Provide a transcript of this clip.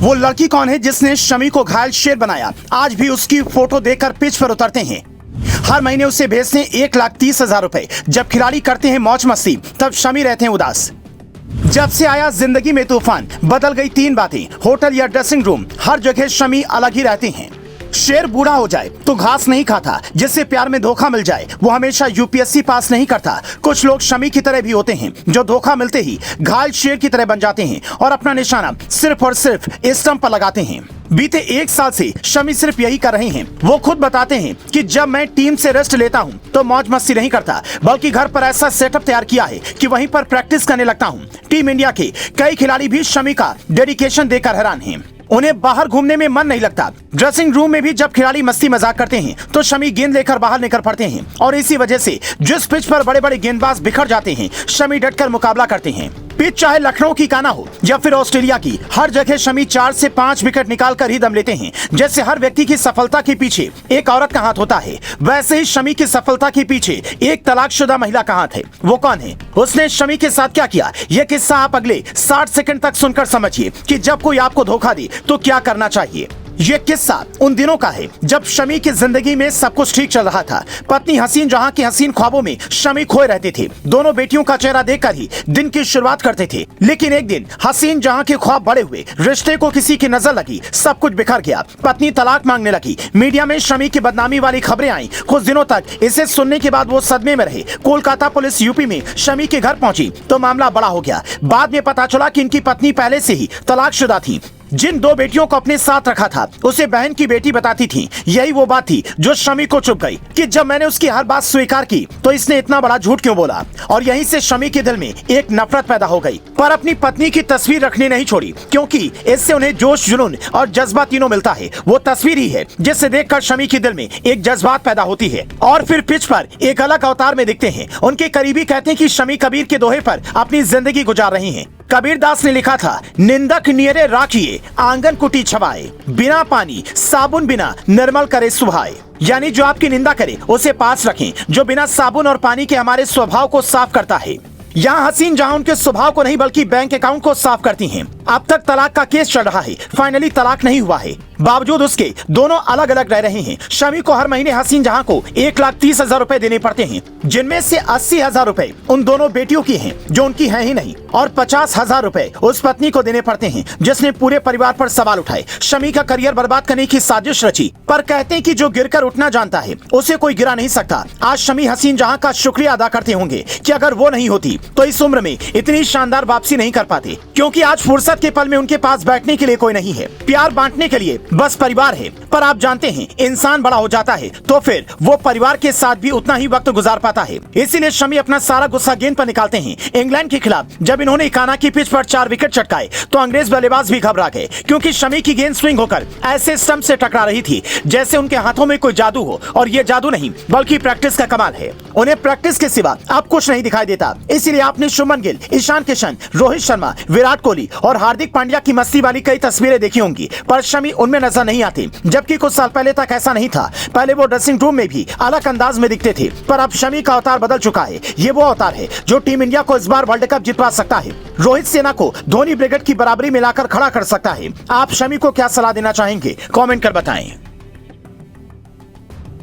वो लड़की कौन है जिसने शमी को घायल शेर बनाया? आज भी उसकी फोटो देखकर पिच पर उतरते हैं। हर महीने उसे भेजते हैं 1,30,000 रुपए। जब खिलाड़ी करते हैं मौज मस्ती तब शमी रहते हैं उदास। जब से आया जिंदगी में तूफान, बदल गई 3 बातें। होटल या ड्रेसिंग रूम, हर जगह शमी अलग ही रहते हैं। शेर बूढ़ा हो जाए तो घास नहीं खाता, जिससे प्यार में धोखा मिल जाए वो हमेशा यूपीएससी पास नहीं करता। कुछ लोग शमी की तरह भी होते हैं जो धोखा मिलते ही घायल शेर की तरह बन जाते हैं और अपना निशाना सिर्फ और सिर्फ स्टंप पर लगाते हैं। बीते 1 साल से शमी सिर्फ यही कर रहे हैं। वो खुद बताते हैं कि जब मैं टीम से रेस्ट लेता हूं तो मौज मस्ती नहीं करता, बल्कि घर पर ऐसा सेटअप तैयार किया है कि वहीं पर प्रैक्टिस करने लगता हूं। टीम इंडिया के कई खिलाड़ी भी शमी का डेडिकेशन देखकर हैरान हैं। उन्हें बाहर घूमने में मन नहीं लगता। ड्रेसिंग रूम में भी जब खिलाड़ी मस्ती मजाक करते हैं तो शमी गेंद लेकर बाहर निकल पड़ते हैं और इसी वजह से जिस पिच पर बड़े बड़े गेंदबाज बिखर जाते हैं, शमी डटकर मुकाबला करते हैं। पिच चाहे लखनऊ की काना हो या फिर ऑस्ट्रेलिया की, हर जगह शमी 4 से 5 विकेट निकाल कर ही दम लेते हैं। जैसे हर व्यक्ति की सफलता के पीछे एक औरत का हाथ होता है, वैसे ही शमी की सफलता के पीछे एक तलाकशुदा महिला का हाथ है। वो कौन है, उसने शमी के साथ क्या किया, यह किस्सा आप अगले 60 सेकंड तक सुनकर समझिए कि जब कोई आपको धोखा दे तो क्या करना चाहिए। ये किस्सा उन दिनों का है जब शमी की जिंदगी में सब कुछ ठीक चल रहा था। पत्नी हसीन जहां के हसीन ख्वाबों में शमी खोए रहते थे। दोनों बेटियों का चेहरा देखकर ही दिन की शुरुआत करते थे। लेकिन एक दिन हसीन जहां के ख्वाब बड़े हुए, रिश्ते को किसी की नजर लगी, सब कुछ बिखर गया। पत्नी तलाक मांगने लगी। मीडिया में शमी की बदनामी वाली खबरें आई। कुछ दिनों तक इसे सुनने के बाद वो सदमे में रहे। कोलकाता पुलिस यूपी में शमी के घर पहुंची तो मामला बड़ा हो गया। बाद में पता चला कि इनकी पत्नी पहले से ही तलाकशुदा थी। जिन 2 बेटियों को अपने साथ रखा था उसे बहन की बेटी बताती थी। यही वो बात थी जो शमी को चुभ गई कि जब मैंने उसकी हर बात स्वीकार की तो इसने इतना बड़ा झूठ क्यों बोला। और यहीं से शमी के दिल में एक नफरत पैदा हो गई, पर अपनी पत्नी की तस्वीर रखनी नहीं छोड़ी, क्योंकि इससे उन्हें जोश, जुनून और जज्बा तीनों मिलता है। वो तस्वीर ही है जिसे देखकर शमी के दिल में एक जज्बात पैदा होती है और फिर पिच पर एक अलग अवतार में दिखते हैं। उनके करीबी कहते हैं कि शमी कबीर के दोहे पर अपनी जिंदगी गुजार रही हैं। कबीर दास ने लिखा था, निंदक नियरे राखिए आंगन कुटी छवाए, बिना पानी साबुन बिना निर्मल करे सुभाए। यानी जो आपकी निंदा करे उसे पास रखें, जो बिना साबुन और पानी के हमारे स्वभाव को साफ करता है। यहाँ हसीन जहाँ उनके स्वभाव को नहीं बल्कि बैंक अकाउंट को साफ करती हैं। अब तक तलाक का केस चल रहा है, फाइनली तलाक नहीं हुआ है। बावजूद उसके दोनों अलग अलग रह रहे हैं। शमी को हर महीने हसीन जहाँ को 1,30,000 रुपए देने पड़ते हैं, जिनमें से 80,000 रुपए उन दोनों बेटियों की हैं जो उनकी हैं ही नहीं, और 50,000 रुपए उस पत्नी को देने पड़ते हैं जिसने पूरे परिवार पर सवाल उठाए, शमी का करियर बर्बाद करने की साजिश रची। पर कहते हैं कि जो गिरकर उठना जानता है उसे कोई गिरा नहीं सकता। आज शमी हसीन जहाँ का शुक्रिया अदा करते होंगे कि अगर वो नहीं होती तो इस उम्र में इतनी शानदार वापसी नहीं कर पाते, क्योंकि आज फुर्सत के पल में उनके पास बैठने के लिए कोई नहीं है, प्यार बांटने के लिए बस परिवार है। पर आप जानते हैं इंसान बड़ा हो जाता है तो फिर वो परिवार के साथ भी उतना ही वक्त गुजार पाता है। इसीलिए शमी अपना सारा गुस्सा गेंद पर निकालते हैं। इंग्लैंड के खिलाफ जब इन्होंने काना की पिच पर 4 विकेट चटकाए तो अंग्रेज बल्लेबाज भी घबरा गए, क्योंकि शमी की गेंद स्विंग होकर ऐसे स्टंप से टकरा रही थी जैसे उनके हाथों में कोई जादू हो। और ये जादू नहीं बल्कि प्रैक्टिस का कमाल है। उन्हें प्रैक्टिस के सिवा अब कुछ नहीं दिखाई देता। इसीलिए आपने शुभमन गिल, ईशान किशन, रोहित शर्मा, विराट कोहली और हार्दिक पांड्या की मस्ती वाली कई तस्वीरें देखी होंगी, पर शमी उनमें नजर नहीं आती। जबकि कुछ साल पहले तक ऐसा नहीं था। पहले वो ड्रेसिंग रूम में भी अलग अंदाज में दिखते थे, पर अब शमी का अवतार बदल चुका है। ये वो अवतार है जो टीम इंडिया को इस बार वर्ल्ड कप जितवा सकता है। रोहित सेना को धोनी ब्रिगेड की बराबरी में लाकर खड़ा कर सकता है। आप शमी को क्या सलाह देना चाहेंगे, कमेंट कर बताएं।